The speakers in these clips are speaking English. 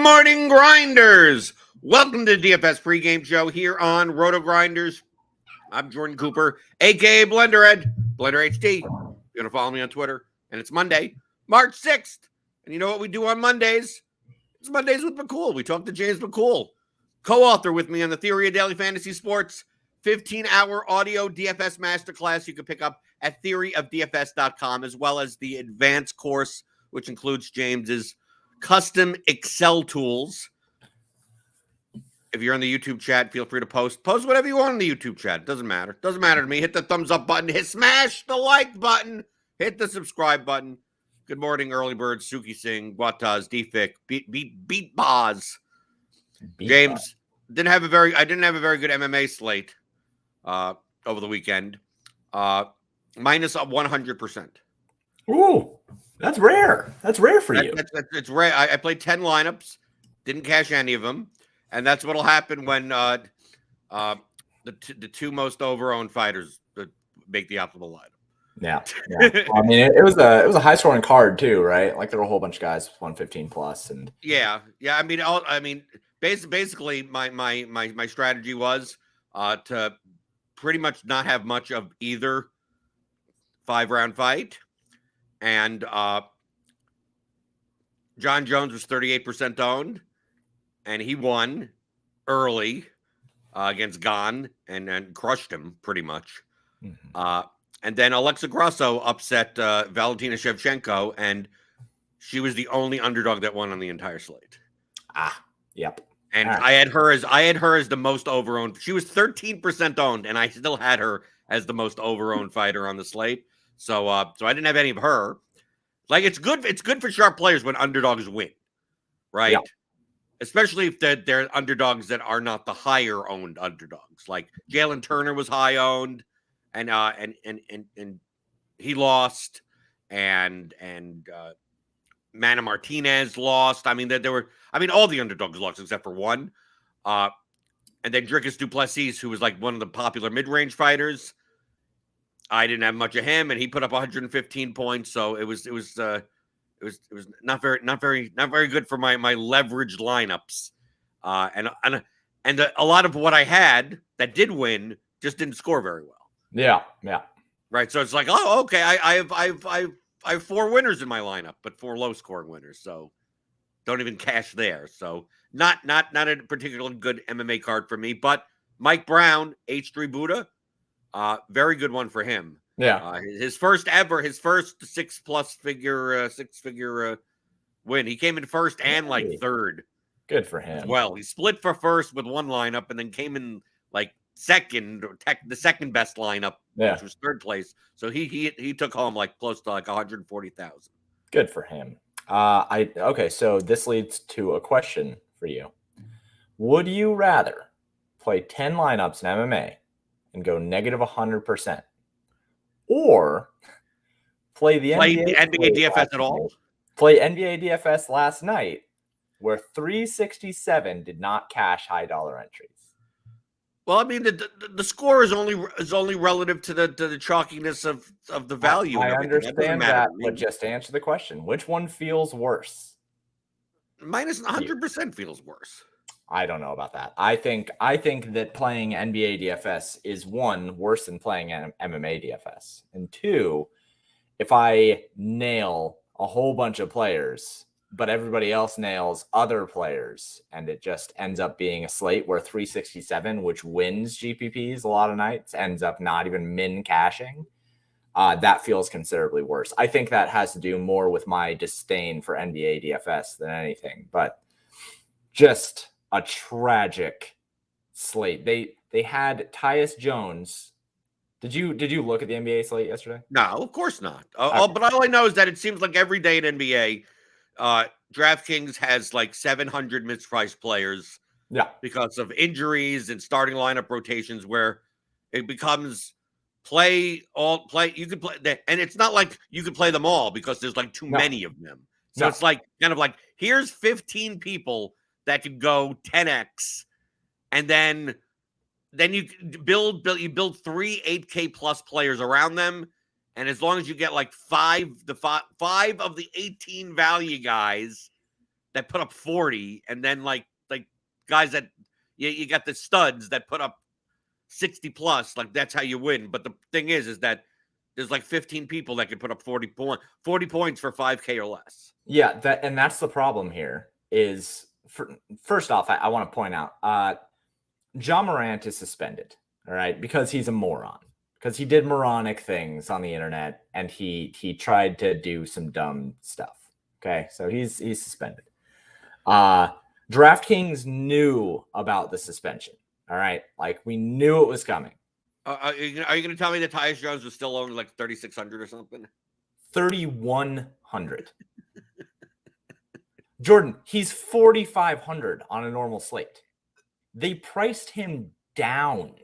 morning, Grinders. Welcome to the DFS pregame show here on RotoGrinders. I'm Jordan Cooper, a.k.a. Blenderhead, Blender HD. You're going to follow me on Twitter. And it's Monday, March 6th. And you know what we do on Mondays? It's Mondays with McCool. We talk to James McCool, co-author with me on the Theory of Daily Fantasy Sports 15-hour audio DFS masterclass you can pick up at theoryofdfs.com, as well as the advanced course, which includes James's custom Excel tools. If you're on the YouTube chat, feel free to post whatever you want in the YouTube chat. It doesn't matter. Doesn't matter to me. Hit the thumbs up button. Smash the like button. Hit the subscribe button. Good morning, early birds. Suki Singh, Wataz, Defik, Beat Boz. James, I didn't have a very good MMA slate over the weekend. Minus 100%. Ooh. That's rare. That's rare for you. It's rare. I played 10 lineups, didn't cash any of them, and that's what'll happen when the two most over-owned fighters make the optimal lineup. Yeah. I mean, it was a high-scoring card too, right? Like there were a whole bunch of guys 115 plus, and yeah. I mean, basically, my strategy was to pretty much not have much of either 5-round fight. And John Jones was 38% owned, and he won early against Gane and crushed him pretty much. Mm-hmm. And then Alexa Grasso upset Valentina Shevchenko, and she was the only underdog that won on the entire slate. Yep. And right. I had her as the most over-owned. She was 13% owned, and I still had her as the most over-owned fighter on the slate. So I didn't have any of her. Like it's good for sharp players when underdogs win, right? Yeah. Especially if they're underdogs that are not the higher owned underdogs. Like Jalen Turner was high owned, and he lost, and Manny Martinez lost. I mean all the underdogs lost except for one. And then Dricus Du Plessis, who was like one of the popular mid-range fighters. I didn't have much of him, and he put up 115 points. So it was not very good for my leveraged lineups, and a lot of what I had that did win just didn't score very well. Yeah. Right. So it's like, oh, okay, I have 4 winners in my lineup, but 4 low scoring winners. So don't even cash there. So not a particularly good MMA card for me, but Mike Brown, H3 Buddha. Very good one for him. Yeah. His first 6-figure win. He came in first and like third. Good for him. Well, he split for first with one lineup and then came in like second, or the second best lineup, which was third place. So he took home like close to like 140,000. Good for him. Okay, so this leads to a question for you. Would you rather play 10 lineups in MMA and go negative 100%, or play the NBA DFS at all? Play NBA DFS last night, where 367 did not cash high dollar entries. Well, I mean, the score is only relative to the chalkiness of the value. I understand that, but just answer the question: which one feels worse? Minus 100% feels worse. I don't know about that. I think that playing NBA DFS is, 1, worse than playing MMA DFS. And 2, if I nail a whole bunch of players, but everybody else nails other players, and it just ends up being a slate where 367, which wins GPPs a lot of nights, ends up not even min cashing, that feels considerably worse. I think that has to do more with my disdain for NBA DFS than anything, but just a tragic slate. They had Tyus Jones. Did you look at the NBA slate yesterday? No, of course not. But all I know is that it seems like every day in NBA, DraftKings has like 700 mispriced players. Yeah, because of injuries and starting lineup rotations, where it becomes play. You could play, and it's not like you could play them all because there's like too many of them. So it's like kind of like, here's 15 people that could go 10x, and then you build 3 8K plus players around them, and as long as you get like five of the 18 value guys, that put up 40, and then like guys that you got the studs that put up 60 plus. Like that's how you win. But the thing is that there's like 15 people that can put up 40 points for 5K or less. Yeah, that's the problem here. Is first off, I want to point out, John Morant is suspended. All right, because he's a moron. Because he did moronic things on the internet, and he tried to do some dumb stuff. Okay, so he's suspended. DraftKings knew about the suspension. All right, like we knew it was coming. Are you going to tell me that Tyus Jones was still owning like 3,600 or something? 3,100. Jordan, he's 4,500 on a normal slate. They priced him down.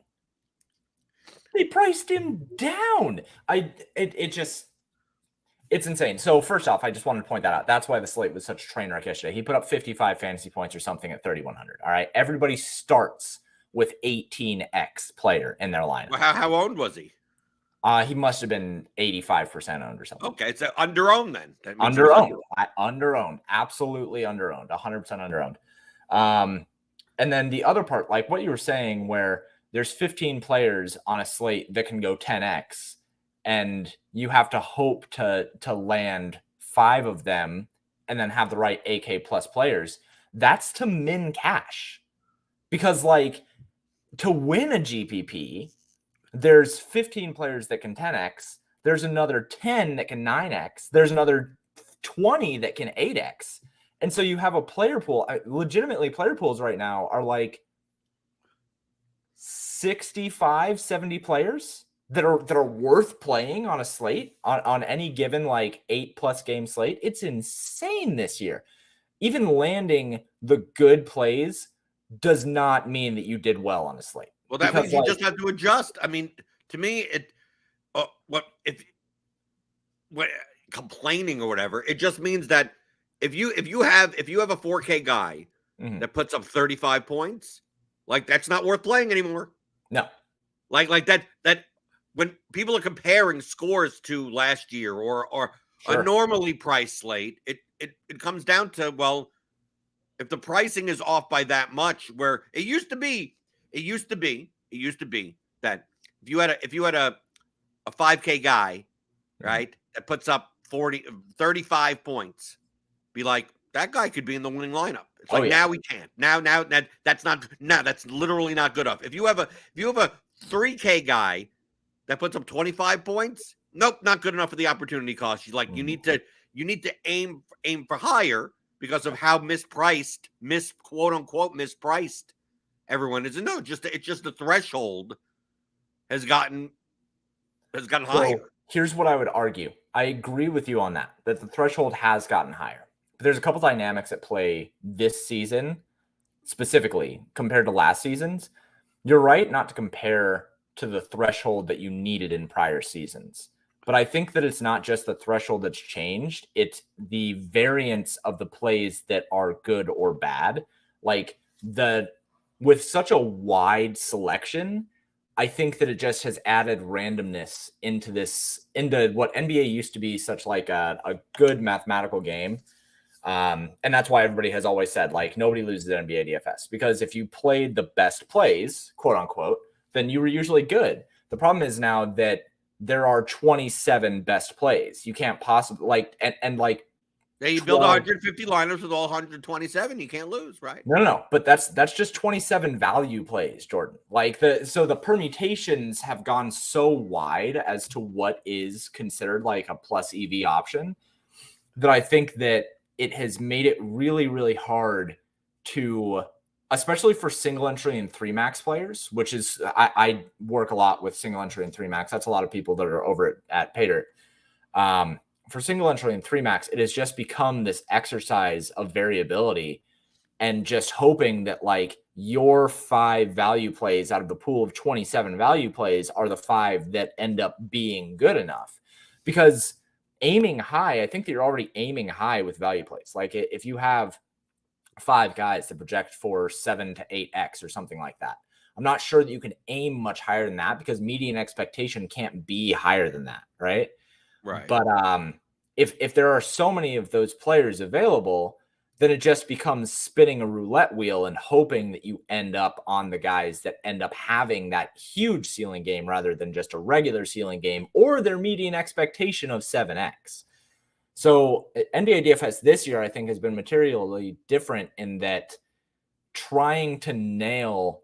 It's insane. So first off, I just wanted to point that out. That's why the slate was such a train wreck yesterday. He put up 55 fantasy points or something at 3,100. All right. Everybody starts with 18x player in their lineup. Well, how owned was he? He must have been 85% owned or something. Okay, it's under-owned then. Underowned. Absolutely underowned. 100% underowned. And then the other part, like what you were saying, where there's 15 players on a slate that can go 10x, and you have to hope to land 5 of them and then have the right AK plus players. That's to min cash. Because like to win a GPP, there's 15 players that can 10x. There's another 10 that can 9x. There's another 20 that can 8x. And so you have a player pool. Legitimately, player pools right now are like 65, 70 players that are worth playing on a slate on any given like 8+ game slate. It's insane this year. Even landing the good plays does not mean that you did well on a slate. Well, that means you just have to adjust. I mean, to me, complaining or whatever, it just means that if you have a 4K guy that puts up 35 points, like that's not worth playing anymore. No. Like that when people are comparing scores to last year or Sure. a normally priced slate, it comes down to, well, if the pricing is off by that much, where it used to be that if you had a 5K guy, right, that puts up 35 points, be like, that guy could be in the winning lineup. It's like, now we can't. Now that's literally not good enough. If you have a 3K guy that puts up 25 points, nope, not good enough for the opportunity cost. You like, you need to aim for higher because of how quote unquote mispriced everyone is. No, it's just the threshold has gotten higher. Here's what I would argue. I agree with you on that the threshold has gotten higher. But there's a couple dynamics at play this season, specifically compared to last season's. You're right not to compare to the threshold that you needed in prior seasons. But I think that it's not just the threshold that's changed. It's the variance of the plays that are good or bad. Like with such a wide selection, I think that it just has added randomness into what NBA used to be such like a good mathematical game. And that's why everybody has always said, like, nobody loses at NBA DFS, because if you played the best plays, quote unquote, then you were usually good. The problem is now that there are 27 best plays. You can't possibly You build 150 lineups with all 127. You can't lose, right? No. But that's just 27 value plays, Jordan. So the permutations have gone so wide as to what is considered like a plus EV option that I think that it has made it really, really hard to, especially for single entry and 3 max players, which is, I work a lot with single entry and 3 max. That's a lot of people that are over at Paydirt. For single entry and 3 max, it has just become this exercise of variability and just hoping that like your 5 value plays out of the pool of 27 value plays are the 5 that end up being good enough. Because aiming high, I think that you're already aiming high with value plays. Like if you have 5 guys that project for 7 to 8x or something like that, I'm not sure that you can aim much higher than that, because median expectation can't be higher than that, right? Right. But if there are so many of those players available, then it just becomes spinning a roulette wheel and hoping that you end up on the guys that end up having that huge ceiling game rather than just a regular ceiling game or their median expectation of 7x. So NBA DFS this year, I think, has been materially different in that trying to nail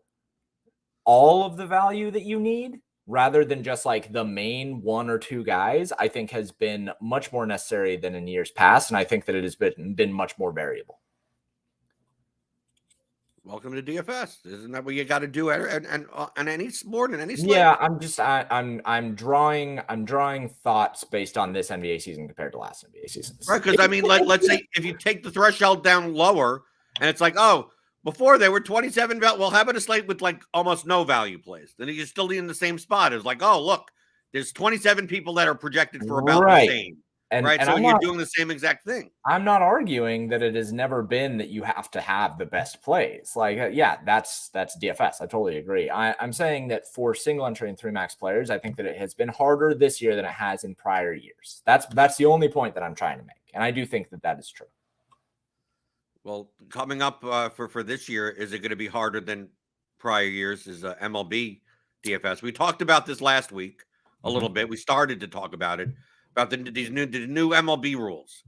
all of the value that you need rather than just like the main one or two guys, I think has been much more necessary than in years past. And I think that it has been much more variable. Welcome to DFS. Isn't that what you got to do and any sport and any slate? Yeah, I'm drawing thoughts based on this NBA season compared to last NBA season. Right, because I mean, let's say if you take the threshold down lower and it's like, oh, before they were 27 value. Well, how about a slate with like almost no value plays? Then you're still in the same spot. It's like, oh, look, there's 27 people that are projected for about the same. Right. So you're doing the same exact thing. I'm not arguing that it has never been that you have to have the best plays. Like, yeah, that's DFS. I totally agree. I'm saying that for single entry and 3 max players, I think that it has been harder this year than it has in prior years. That's the only point that I'm trying to make. And I do think that is true. Well, coming up for this year, is it going to be harder than prior years? Is MLB DFS? We talked about this last week a little bit. We started to talk about it, about the new MLB rules.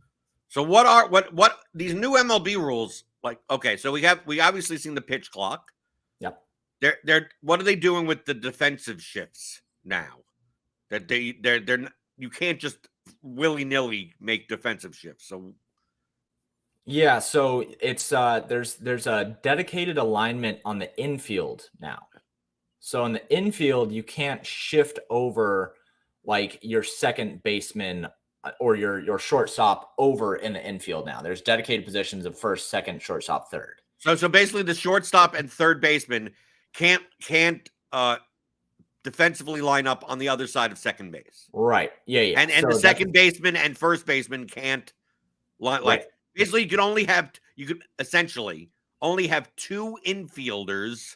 So what these new MLB rules like? Okay, so we obviously seen the pitch clock. Yep. They're what are they doing with the defensive shifts now? That they're you can't just willy-nilly make defensive shifts. So yeah, so it's there's a dedicated alignment on the infield now. So in the infield, you can't shift over like your second baseman or your shortstop over in the infield now. There's dedicated positions of first, second, shortstop, third. So basically the shortstop and third baseman can't defensively line up on the other side of second base. Right. Yeah. And so the second baseman and first baseman can't basically you could essentially only have 2 infielders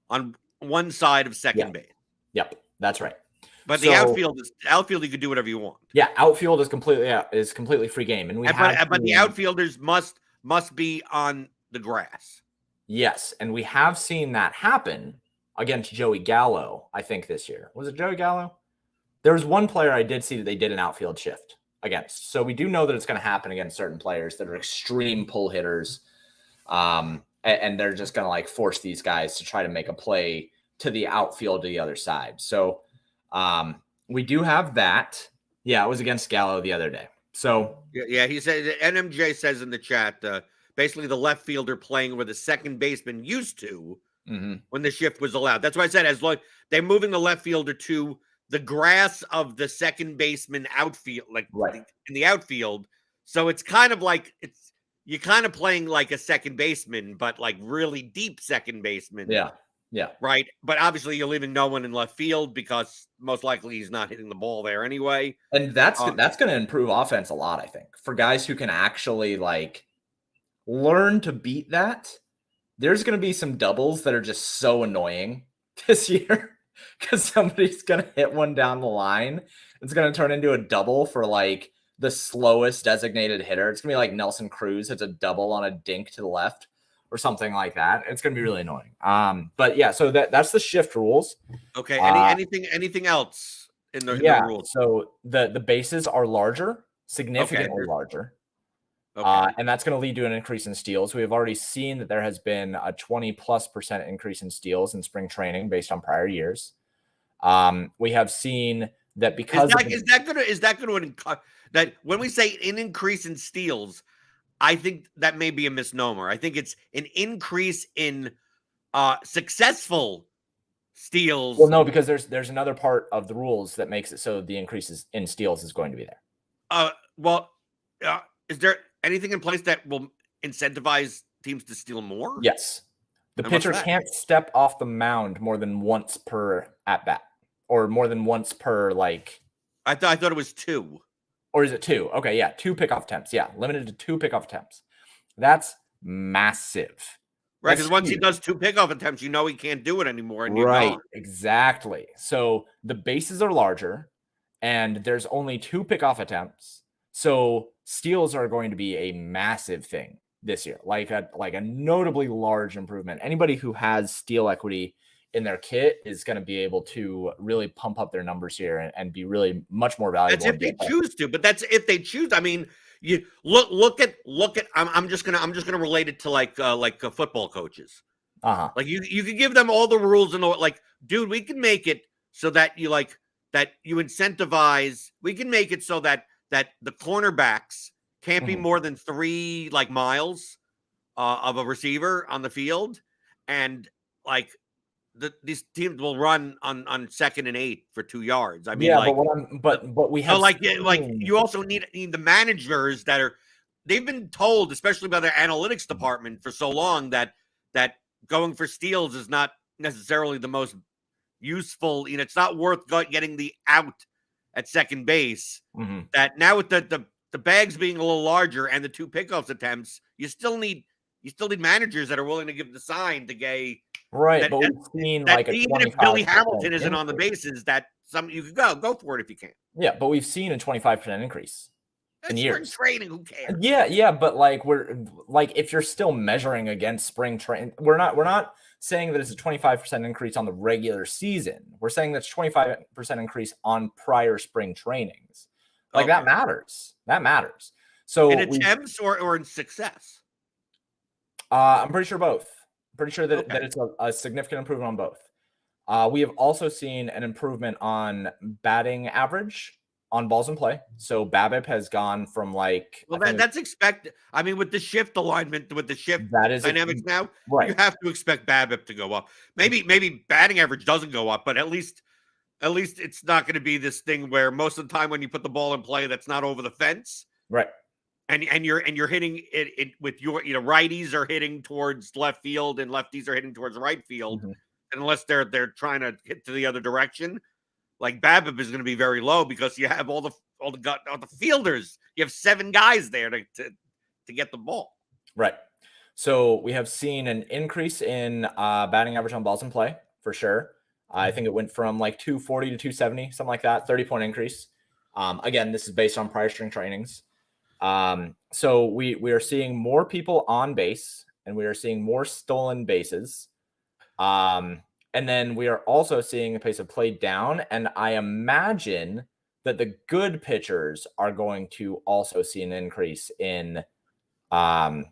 on one side of second base. Yep. That's right. But the outfield you could do whatever you want. Yeah, outfield is completely free game, and but the outfielders must be on the grass. Yes, and we have seen that happen against Joey Gallo. I think this year was it Joey Gallo? There was one player I did see that they did an outfield shift against, so we do know that it's going to happen against certain players that are extreme pull hitters, and they're just going to like force these guys to try to make a play to the outfield to the other side. So. We do have that. Yeah, it was against Gallo the other day. So yeah, he said NMJ says in the chat, basically the left fielder playing where the second baseman used to when the shift was allowed. That's why I said as long they're moving the left fielder to the grass of the second baseman outfield, like in the outfield. So it's kind of like you're kind of playing like a second baseman, but like really deep second baseman. Yeah. Right. But obviously you're leaving no one in left field because most likely he's not hitting the ball there anyway. And that's going to improve offense a lot, I think, for guys who can actually like learn to beat that. There's going to be some doubles that are just so annoying this year because somebody's going to hit one down the line. It's going to turn into a double for like the slowest designated hitter. It's going to be like Nelson Cruz hits a double on a dink to the left. Or something like that. It's going to be really annoying. But yeah, so that's the shift rules. Okay. Anything else in the rules? So the bases are larger, significantly larger. Okay. And that's going to lead to an increase in steals. We have already seen that there has been a 20+% increase in steals in spring training based on prior years. We have seen that because is that going to that when we say an increase in steals, I think that may be a misnomer. I think it's an increase in successful steals. Well, no, because there's another part of the rules that makes it so the increases in steals is going to be there. Is there anything in place that will incentivize teams to steal more? Yes. The pitcher can't step off the mound more than once per at bat, or more than once per like. I thought it was 2. Or is it 2? Okay, yeah, 2 pickoff attempts. Yeah, limited to 2 pickoff attempts. That's massive. Right, because once he does 2 pickoff attempts, you know he can't do it anymore. And right, exactly. So the bases are larger, and there's only 2 pickoff attempts. So steals are going to be a massive thing this year, like a notably large improvement. Anybody who has steal equity in their kit is going to be able to really pump up their numbers here and be really much more valuable. That's if they choose to, but that's if they choose. I mean, you look at. I'm just gonna relate it to like football coaches. Like you could give them all the rules and like, dude, we can make it so that you incentivize. We can make it so that the cornerbacks can't be more than 3 miles of a receiver on the field, and like these teams will run on 2nd and 8 for 2 yards. I mean, yeah, but we have you also need the managers they've been told, especially by their analytics department for so long, that going for steals is not necessarily the most useful. It's not worth getting the out at second base. That now with the bags being a little larger and the 2 pickoffs attempts, you still need managers that are willing to give the sign to Gay. Right, but we've seen that even if Billy Hamilton isn't on the bases, that you could go for it if you can. Yeah, but we've seen a 25% increase in years. Spring training, who cares? Yeah, but if you're still measuring against spring training, we're not saying that it's a 25% increase on the regular season. We're saying that's 25% increase on prior spring trainings. That matters. That matters. So in attempts or in success? I'm pretty sure both. Pretty sure that it's a significant improvement on both. We have also seen an improvement on batting average on balls in play. So BABIP has gone from that's expected. I mean, with the shift alignment, with the shift dynamics now, right, you have to expect BABIP to go up. Maybe batting average doesn't go up, but at least it's not going to be this thing where most of the time when you put the ball in play, that's not over the fence, right? And you're hitting it with your righties are hitting towards left field and lefties are hitting towards right field, unless they're trying to hit to the other direction. Like BABIP is going to be very low because you have all the fielders. You have 7 guys there to get the ball. Right. So we have seen an increase in batting average on balls in play for sure. I think it went from 240 to 270, something like that, 30-point increase. Again, this is based on prior string trainings. So we are seeing more people on base and we are seeing more stolen bases. And then we are also seeing the pace of play down. And I imagine that the good pitchers are going to also see an increase in upside.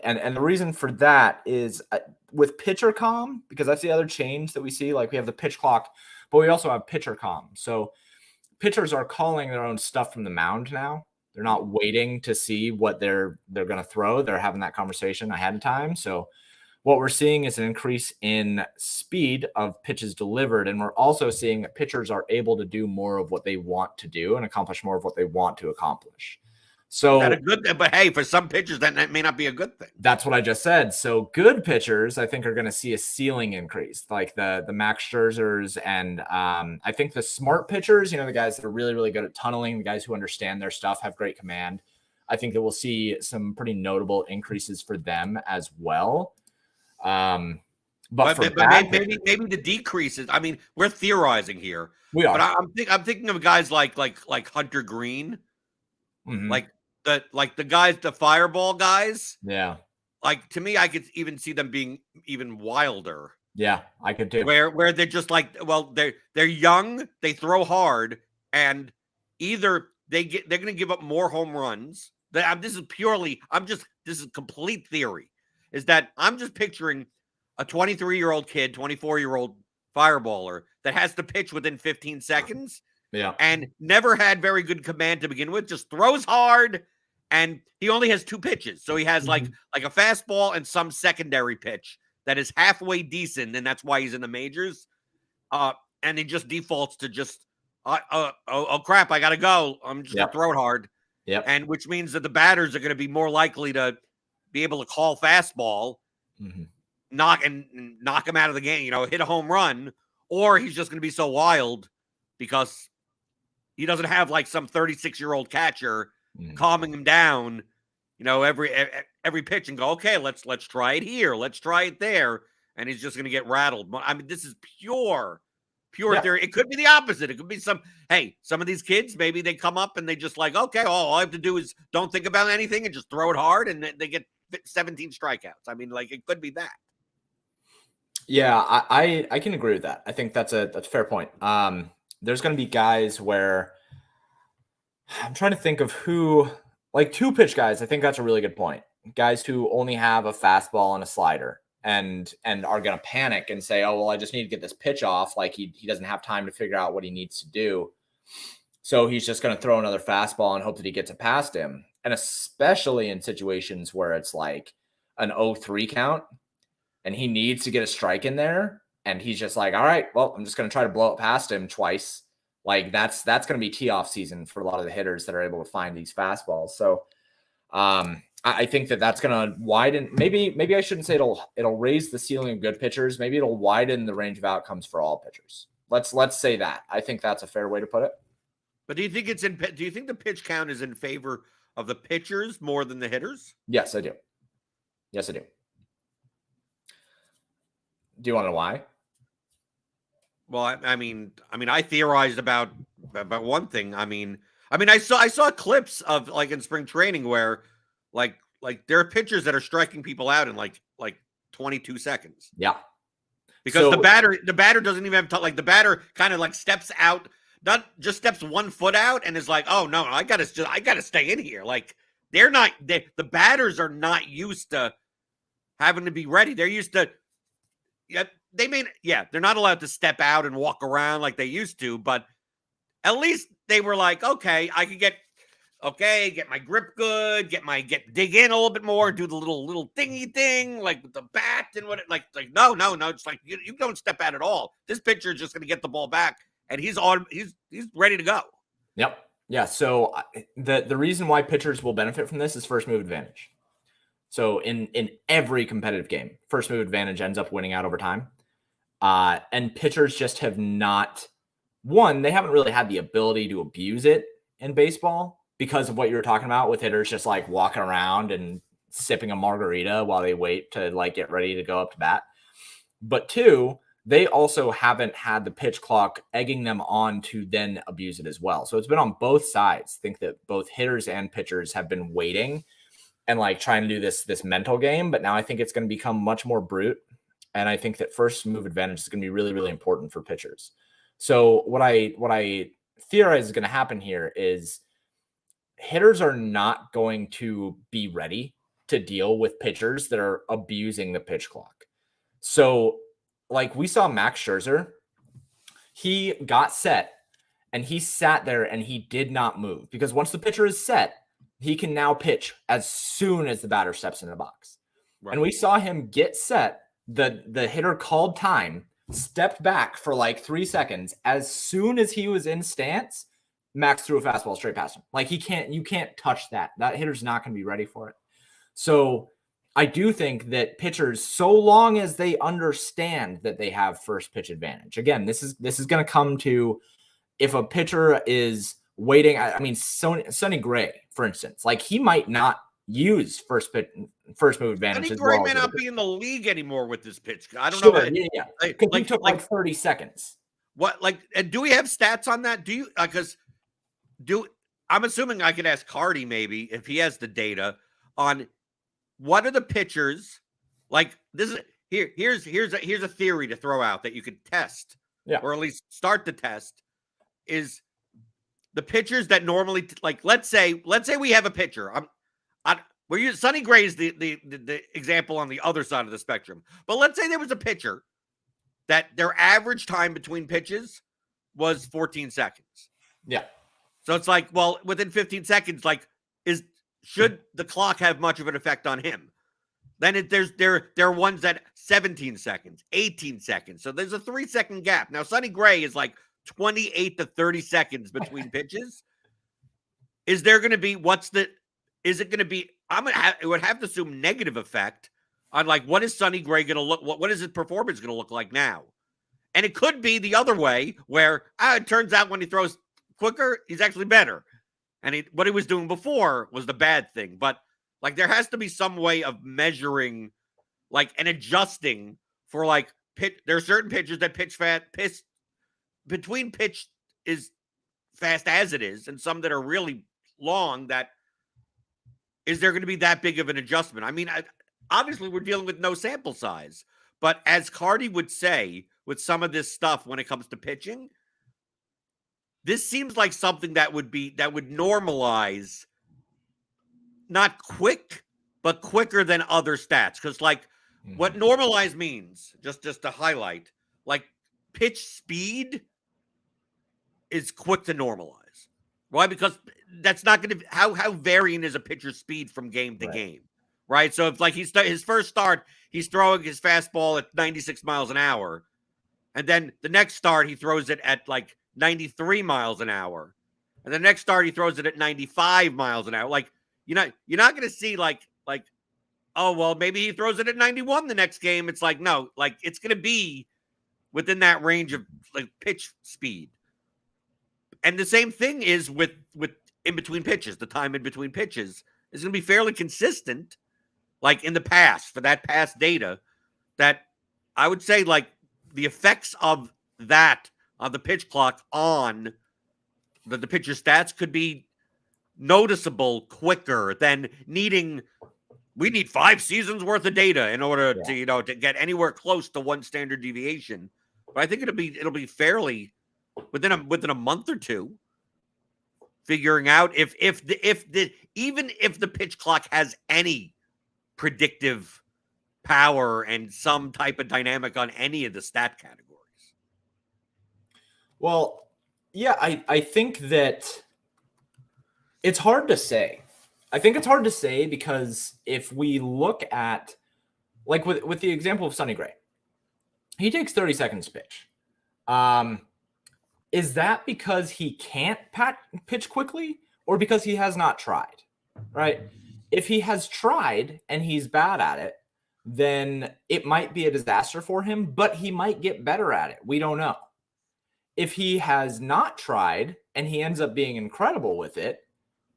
And the reason for that is with pitcher comm, because that's the other change that we see. We have the pitch clock, but we also have pitcher comm. So pitchers are calling their own stuff from the mound now. They're not waiting to see what they're going to throw. They're having that conversation ahead of time. So what we're seeing is an increase in speed of pitches delivered. And we're also seeing that pitchers are able to do more of what they want to do and accomplish more of what they want to accomplish. So that's a good thing, but hey, for some pitchers, that may not be a good thing. That's what I just said. So good pitchers, I think, are going to see a ceiling increase, like the Max Scherzers, and I think the smart pitchers, the guys that are really, really good at tunneling, the guys who understand their stuff, have great command. I think that we'll see some pretty notable increases for them as well. But maybe the decreases. I mean, we're theorizing here. We are. But I'm thinking of guys like Hunter Green, the guys, the fireball guys. Yeah. To me, I could even see them being even wilder. Yeah, I could too. Where they're just they're young, they throw hard, and either they're going to give up more home runs. This is complete theory. Is that I'm just picturing a 23-year-old kid, 24-year-old fireballer that has to pitch within 15 seconds. Yeah. And never had very good command to begin with, just throws hard, and he only has 2 pitches. So he has like a fastball and some secondary pitch that is halfway decent, and that's why he's in the majors. And he just defaults to just oh crap, I gotta go. I'm just gonna throw it hard. Yep. And which means that the batters are gonna be more likely to be able to call fastball, knock him out of the game, hit a home run, or he's just gonna be so wild because he doesn't have some 36-year-old catcher calming him down, every pitch and go, okay, let's try it here, let's try it there, and he's just going to get rattled. I mean, this is pure pure theory. It could be the opposite. It could be some of these kids, maybe they come up and they just like, okay, all I have to do is don't think about anything and just throw it hard, and they get 17 strikeouts. I mean, like, it could be that. Yeah, I can agree with that. I think that's a fair point. There's going to be guys where I'm trying to think of who, like 2-pitch guys. I think that's a really good point. Guys who only have a fastball and a slider and are going to panic and say, oh, well, I just need to get this pitch off. Like he doesn't have time to figure out what he needs to do. So he's just going to throw another fastball and hope that he gets it past him. And especially in situations where it's like an 0-3 count and he needs to get a strike in there. And he's just like, all right, well, I'm just going to try to blow it past him twice. Like that's going to be tee off season for a lot of the hitters that are able to find these fastballs. So I think that's going to widen. Maybe I shouldn't say it'll raise the ceiling of good pitchers. Maybe it'll widen the range of outcomes for all pitchers. Let's say that. I think that's a fair way to put it. But do you think the pitch count is in favor of the pitchers more than the hitters? Yes, I do. Yes, I do. Do you want to know why? Well, I mean, I theorized about one thing. I mean, I saw clips of like in spring training where like there are pitchers that are striking people out in like 22 seconds. Yeah. Because the batter doesn't even have to, like, the batter kind of like steps out, not just steps 1 foot out and is like, oh no, I gotta stay in here. Like the batters are not used to having to be ready. They're used to, they're not allowed to step out and walk around like they used to, but at least they were like, okay, I could get my grip good, dig in a little bit more, do the little thingy thing, like with the bat and what, like no, it's like you don't step out at all. This pitcher is just going to get the ball back, and he's ready to go. Yep. Yeah. So the reason why pitchers will benefit from this is first move advantage. So in every competitive game, first move advantage ends up winning out over time. And pitchers just have not, they haven't really had the ability to abuse it in baseball because of what you were talking about with hitters just like walking around and sipping a margarita while they wait to like get ready to go up to bat. But 2, they also haven't had the pitch clock egging them on to then abuse it as well. So it's been on both sides. I think that both hitters and pitchers have been waiting and like trying to do this mental game, but now I think it's going to become much more brute. And I think that first move advantage is going to be really, really important for pitchers. So what I theorize is going to happen here is hitters are not going to be ready to deal with pitchers that are abusing the pitch clock. So like we saw Max Scherzer, he got set and he sat there and he did not move because once the pitcher is set, he can now pitch as soon as the batter steps in the box. Right. And we saw him get set. The hitter called time, stepped back for like 3 seconds. As soon as he was in stance, Max threw a fastball straight past him. Like you can't touch that. That hitter's not going to be ready for it. So I do think that pitchers, so long as they understand that they have first pitch advantage. Again, this is going to come to if a pitcher is waiting. I mean, Sonny Gray, for instance, like he might not use first move advantage. Sonny Gray may not be in the league anymore with this pitch. I don't know. Yeah. He took like 30 seconds. What, like, and do we have stats on that? Do you, I'm assuming I could ask Cardi maybe if he has the data on what are the pitchers like. This is here's a theory to throw out that you could test, or at least start to test. Is the pitchers that normally, like, let's say we have a pitcher. Sonny Gray is the example on the other side of the spectrum. But let's say there was a pitcher that their average time between pitches was 14 seconds. Yeah. So it's like, well, within 15 seconds, like, should the clock have much of an effect on him? Then there are ones that 17 seconds, 18 seconds. So there's a 3-second gap. Now, Sonny Gray is like 28 to 30 seconds between pitches. Is there going to be, is it going to be, it would have to assume negative effect on like, what is Sonny Gray going to look, what is his performance going to look like now? And it could be the other way where it turns out when he throws quicker, he's actually better. And what he was doing before was the bad thing. But like, there has to be some way of measuring like and adjusting for like there are certain pitchers that pitch between pitch is fast as it is, and some that are really long, that is there going to be that big of an adjustment? I mean, obviously we're dealing with no sample size, but as Cardi would say, with some of this stuff when it comes to pitching, this seems like something that would normalize, not quick, but quicker than other stats. Because what normalize means, just to highlight, like pitch speed is quick to normalize. Why? Because that's not going to how varying is a pitcher's speed from game to game, right? So if his first start, he's throwing his fastball at 96 miles an hour, and then the next start he throws it at 93 miles an hour, and the next start he throws it at 95 miles an hour. You're not going to see oh well, maybe he throws it at 91 the next game. It's no, it's going to be within that range of pitch speed. And the same thing is with in between pitches. The time in between pitches is going to be fairly consistent, in the past, for that past data, that I would say the effects of that on the pitch clock on the pitcher stats could be noticeable quicker than we need 5 seasons worth of data in order to get anywhere close to one standard deviation. But I think it'll be fairly within a month or two, figuring out if the pitch clock has any predictive power and some type of dynamic on any of the stat categories. Well, yeah, I think that it's hard to say. I think it's hard to say because if we look at, with the example of Sonny Gray, he takes 30 seconds to pitch. Is that because he can't pitch quickly or because he has not tried, right? If he has tried and he's bad at it, then it might be a disaster for him, but he might get better at it. We don't know. If he has not tried and he ends up being incredible with it,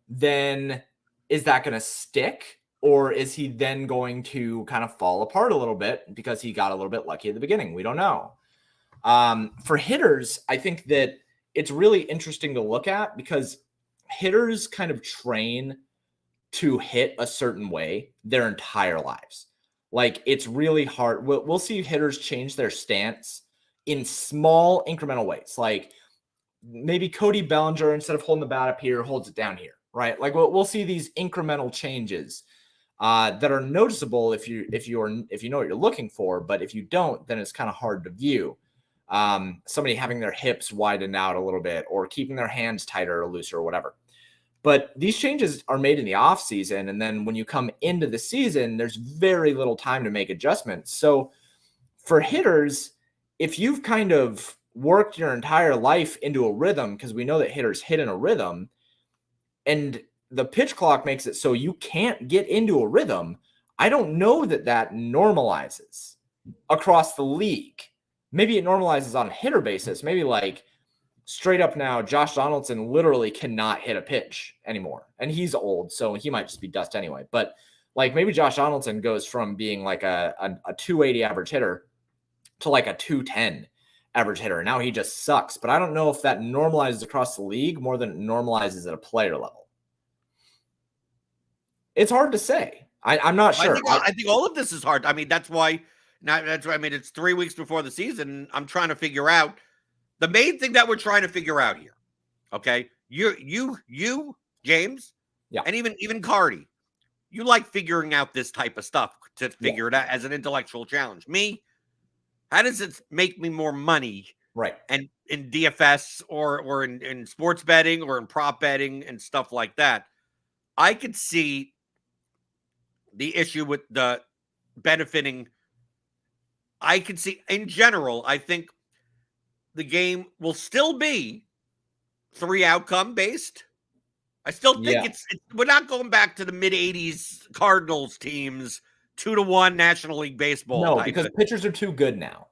then is that going to stick? Or is he then going to kind of fall apart a little bit because he got a little bit lucky at the beginning? We don't know. For hitters, I think that it's really interesting to look at because hitters kind of train to hit a certain way their entire lives. It's really hard. We'll see hitters change their stance in small incremental ways. Maybe Cody Bellinger, instead of holding the bat up here, holds it down here, right? We'll see these incremental changes that are noticeable if you know what you're looking for, but if you don't, then it's kind of hard to view. Somebody having their hips widen out a little bit or keeping their hands tighter or looser or whatever. But these changes are made in the off season. And then when you come into the season, there's very little time to make adjustments. So for hitters, if you've kind of worked your entire life into a rhythm, because we know that hitters hit in a rhythm, and the pitch clock makes it so you can't get into a rhythm, I don't know that normalizes across the league. Maybe it normalizes on a hitter basis. Maybe straight up now, Josh Donaldson literally cannot hit a pitch anymore. And he's old, so he might just be dust anyway. But maybe Josh Donaldson goes from being a 280 average hitter to a 210 average hitter. Now he just sucks. But I don't know if that normalizes across the league more than it normalizes at a player level. It's hard to say. I'm not sure. I think all of this is hard. I mean, that's why. It's 3 weeks before the season. I'm trying to figure out the main thing that we're trying to figure out here. Okay. You, James, and even Cardi, you like figuring out this type of stuff to figure it out as an intellectual challenge. Me, how does it make me more money? Right. And in DFS or in sports betting or in prop betting and stuff like that, I could see the issue with the benefiting. I can see in general, I think the game will still be 3 outcome based. I still think we're not going back to the mid 80s Cardinals teams, 2-1 National League Baseball. No, because pitchers are too good now.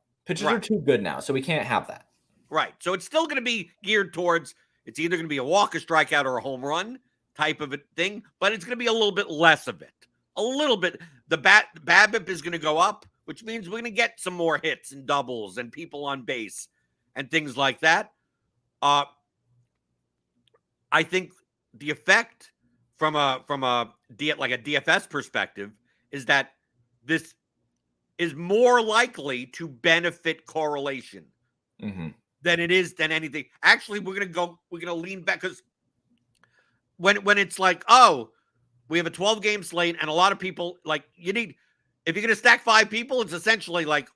Are too good now, so we can't have that. Right. So it's still going to be geared towards, it's either going to be a walk, a strikeout, or a home run type of a thing, but it's going to be a little bit less of it. A little bit. The BABIP is going to go up, which means we're going to get some more hits and doubles and people on base and things like that. I think the effect from a DFS perspective is that this is more likely to benefit correlation than it is than anything. Actually, we're gonna lean back, because when it's like, oh, we have a 12-game slate, and a lot of people, like, if you're gonna stack 5 people, it's essentially like,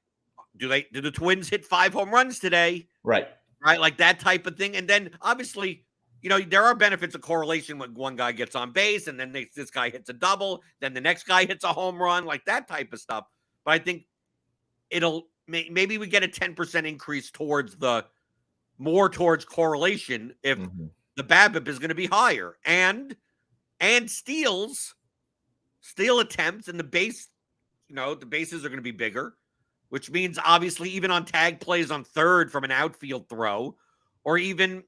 do the Twins hit 5 home runs today? Right. Like that type of thing. And then obviously, there are benefits of correlation when one guy gets on base, and then this guy hits a double, then the next guy hits a home run, like that type of stuff. But I think maybe we get a 10% increase towards correlation if the BABIP is going to be higher, and steal attempts, and the bases are going to be bigger, which means obviously even on tag plays on third from an outfield throw, or even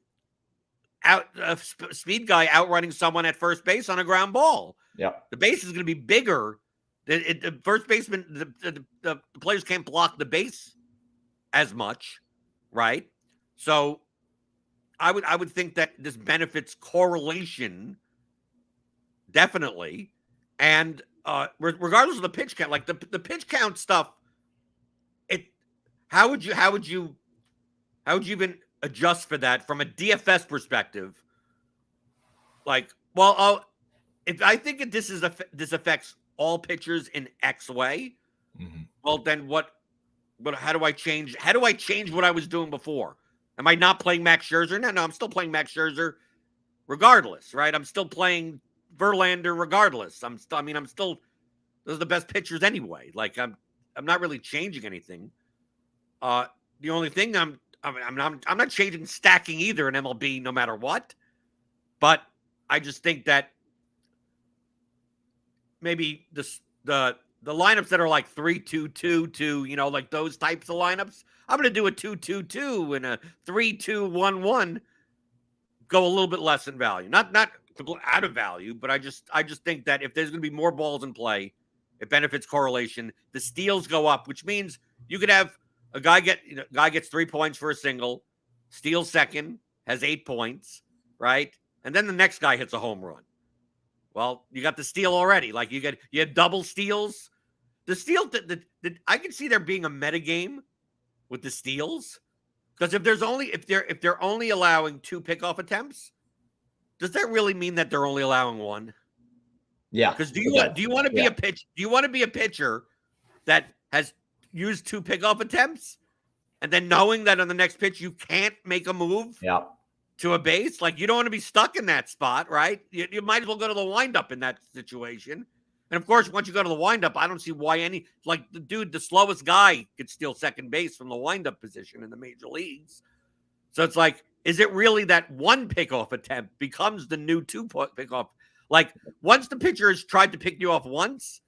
speed guy outrunning someone at first base on a ground ball. Yeah, the base is going to be bigger. The first baseman, the players can't block the base as much, right? So I would think that this benefits correlation definitely, and regardless of the pitch count, like the pitch count stuff. How would you even adjust for that from a DFS perspective? Like, well, if I think this affects all pitchers in X way, well, then how do I change what I was doing before? Am I not playing Max Scherzer? No, I'm still playing Max Scherzer regardless, right? I'm still playing Verlander regardless. Those are the best pitchers anyway. Like, I'm not really changing anything. The only thing I'm not changing stacking either in MLB, no matter what. But I just think that maybe the lineups that are like 3-2-2-2, like those types of lineups, I'm going to do a 2-2-2 and a 3-2-1-1. Go a little bit less in value, not out of value, but I just think that if there's going to be more balls in play, it benefits correlation. The steals go up, which means you could have a guy gets 3 points for a single, steals second, has 8 points, right? And then the next guy hits a home run. Well, you got the steal already. Like you had double steals. The steal I can see there being a meta game with the steals, because if they're only allowing 2 pickoff attempts, does that really mean that they're only allowing 1? Yeah. Because do you want to be a pitcher that has used 2 pickoff attempts, and then knowing that on the next pitch you can't make a move to a base? Like, you don't want to be stuck in that spot, right? You might as well go to the windup in that situation. And of course, once you go to the windup, I don't see why the slowest guy could steal second base from the windup position in the major leagues. So it's like, is it really that 1 pickoff attempt becomes the new 2 pickoff? Like, once the pitcher has tried to pick you off once,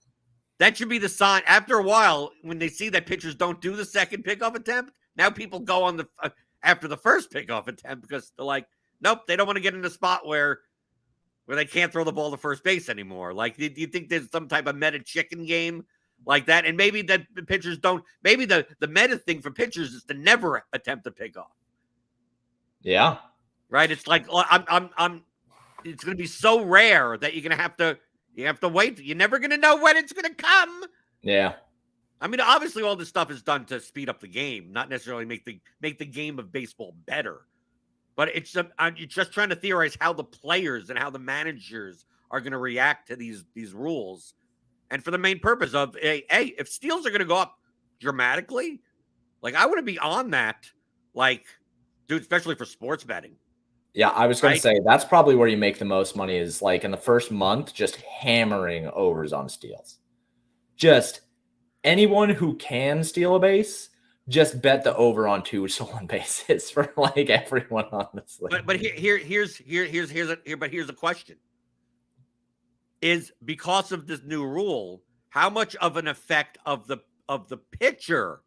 that should be the sign. After a while, when they see that pitchers don't do the second pickoff attempt, now people go on after the first pickoff attempt, because they're like, nope, they don't want to get in a spot where they can't throw the ball to first base anymore. Like, do you think there's some type of meta chicken game like that? And maybe that the pitchers don't. Maybe the meta thing for pitchers is to never attempt to pick off. Yeah. Right. It's like, it's going to be so rare that you're going to have to. You have to wait. You're never going to know when it's going to come. Yeah. I mean, obviously, all this stuff is done to speed up the game, not necessarily make the game of baseball better. But it's just trying to theorize how the players and how the managers are going to react to these rules, and for the main purpose of, hey, if steals are going to go up dramatically, like, I want to be on that, like, dude, especially for sports betting. Yeah, I was going to say that's probably where you make the most money, is like in the first month, just hammering overs on steals. Just anyone who can steal a base, just bet the over on 2 stolen bases for like everyone on this list. But here's a question: is because of this new rule, how much of an effect of the pitcher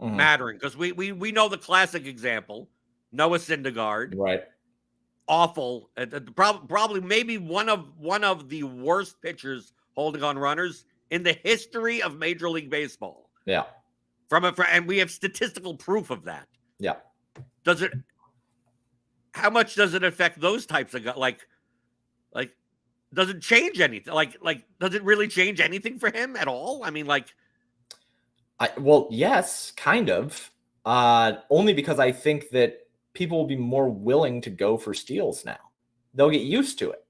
mattering? Because we know the classic example, Noah Syndergaard, right? Awful, probably maybe one of the worst pitchers holding on runners in the history of Major League Baseball. Yeah, and we have statistical proof of that. Yeah, does it? How much does it affect those types of guys? Like, does it change anything? Like, does it really change anything for him at all? I mean, like, well, yes, kind of. Only because I think that people will be more willing to go for steals now. They'll get used to it.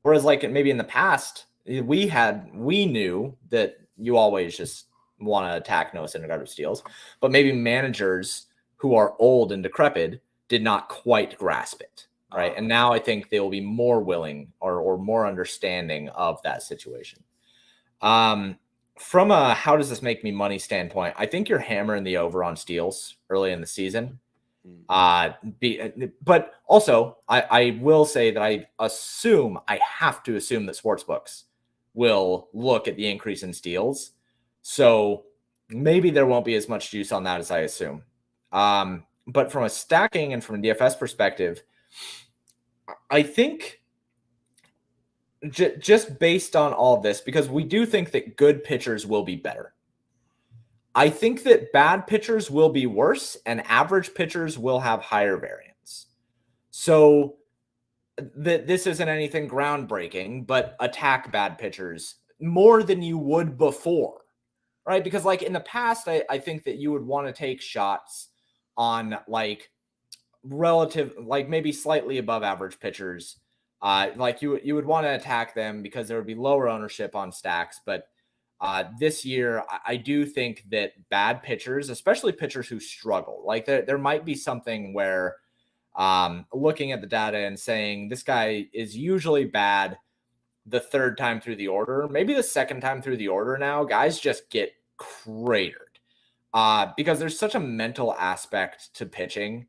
Whereas, like, maybe in the past, we knew that you always just want to attack Noah Syndergaard steals, but maybe managers who are old and decrepit did not quite grasp it, right? And now I think they will be more willing or more understanding of that situation. From a how does this make me money standpoint, I think you're hammering the over on steals early in the season. But also, I will say that I have to assume that sportsbooks will look at the increase in steals. So maybe there won't be as much juice on that as I assume. But from a stacking and from a DFS perspective, I think just based on all of this, because we do think that good pitchers will be better. I think that bad pitchers will be worse and average pitchers will have higher variance. So this isn't anything groundbreaking, but attack bad pitchers more than you would before, right? Because like in the past, I think that you would want to take shots on like relative, like maybe slightly above average pitchers. Like you would want to attack them because there would be lower ownership on stacks. But this year, I do think that bad pitchers, especially pitchers who struggle, like there might be something where looking at the data and saying this guy is usually bad the third time through the order, maybe the second time through the order now, guys just get cratered because there's such a mental aspect to pitching.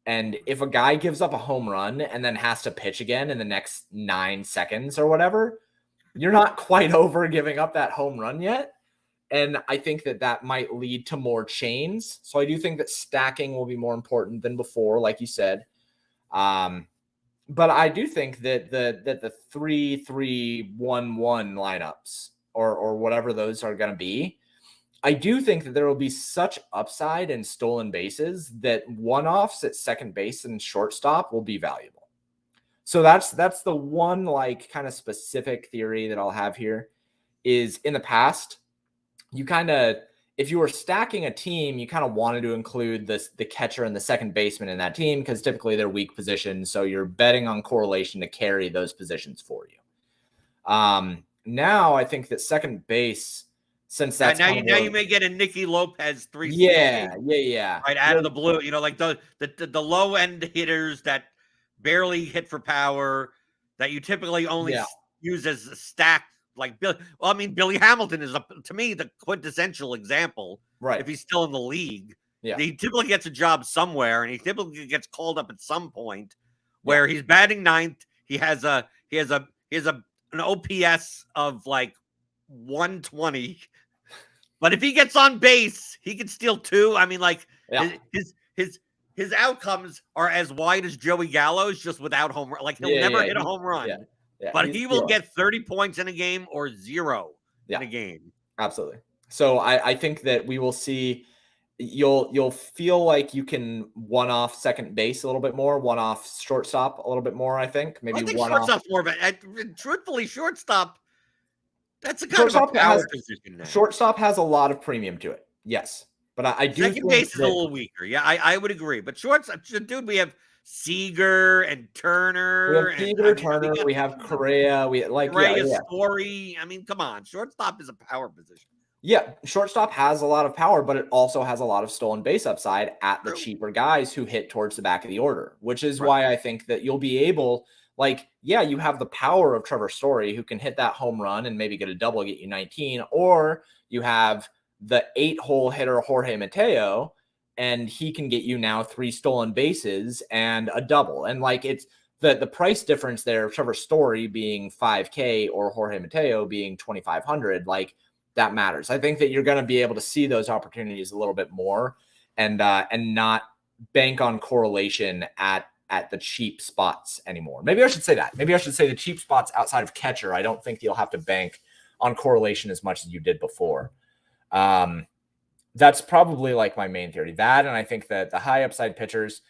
And if a guy gives up a home run and then has to pitch again in the next 9 seconds or whatever, you're not quite over giving up that home run yet. And I think that might lead to more chains. So I do think that stacking will be more important than before, like you said. But I do think that the 3-3-1-1 lineups or whatever those are going to be, I do think that there will be such upside in stolen bases that one-offs at second base and shortstop will be valuable. So that's the one like kind of specific theory that I'll have here is in the past, you kind of, if you were stacking a team, you kind of wanted to include the catcher and the second baseman in that team because typically they're weak positions. So you're betting on correlation to carry those positions for you. Now I think that second base, since that's now you may get a Nicky Lopez 3. Yeah. Right out of the blue, you know, like the low end hitters that barely hit for power that you typically only use as a stack. Like Billy Hamilton is to me the quintessential example. Right. If he's still in the league, he typically gets a job somewhere, and he typically gets called up at some point where he's batting ninth. He has an OPS of like 120. But if he gets on base, he can steal 2. I mean, like his outcomes are as wide as Joey Gallo's, just without home run. Like he'll never hit a home run. But he will get 30 points in a game or 0 in a game. Absolutely. So I think that we will see you'll feel like you can one-off second base a little bit more, one-off shortstop a little bit more, I think. Maybe I think one-off. Shortstop's more of a truthfully, shortstop, that's a kind of a power position now. Shortstop has a lot of premium to it. Yes. But I do second base is a little weaker. Yeah, I would agree. But shortstop, dude, we have Seager and Turner. We have Correa. We like Story. I mean, come on. Shortstop is a power position. Yeah, shortstop has a lot of power, but it also has a lot of stolen base upside at the cheaper guys who hit towards the back of the order, which is why I think that you'll be able, you have the power of Trevor Story who can hit that home run and maybe get a double, get you 19, or you have the 8-hole hitter Jorge Mateo, and he can get you now 3 stolen bases and a double. And it's the price difference there of Trevor Story being $5K or Jorge Mateo being $2,500, that matters. I think that you're going to be able to see those opportunities a little bit more and not bank on correlation at the cheap spots anymore. Maybe I should say that. Maybe I should say the cheap spots outside of catcher. I don't think you'll have to bank on correlation as much as you did before. That's probably my main theory. That, and I think that the high upside pitchers,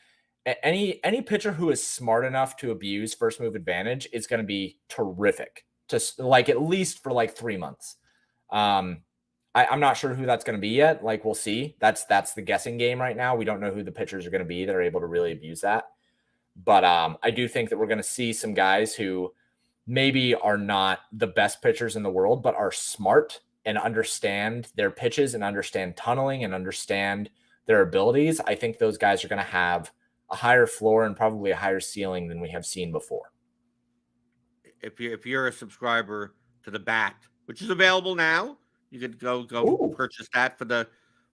any pitcher who is smart enough to abuse first move advantage is going to be terrific to like at least for like 3 months. I'm not sure who that's going to be yet. Like we'll see. That's the guessing game right now. We don't know who the pitchers are going to be that are able to really abuse that. But I do think that we're going to see some guys who maybe are not the best pitchers in the world, but are smart and understand their pitches and understand tunneling and understand their abilities. I think those guys are going to have a higher floor and probably a higher ceiling than we have seen before. If you're a subscriber to the Bat, which is available now, you could go purchase that for the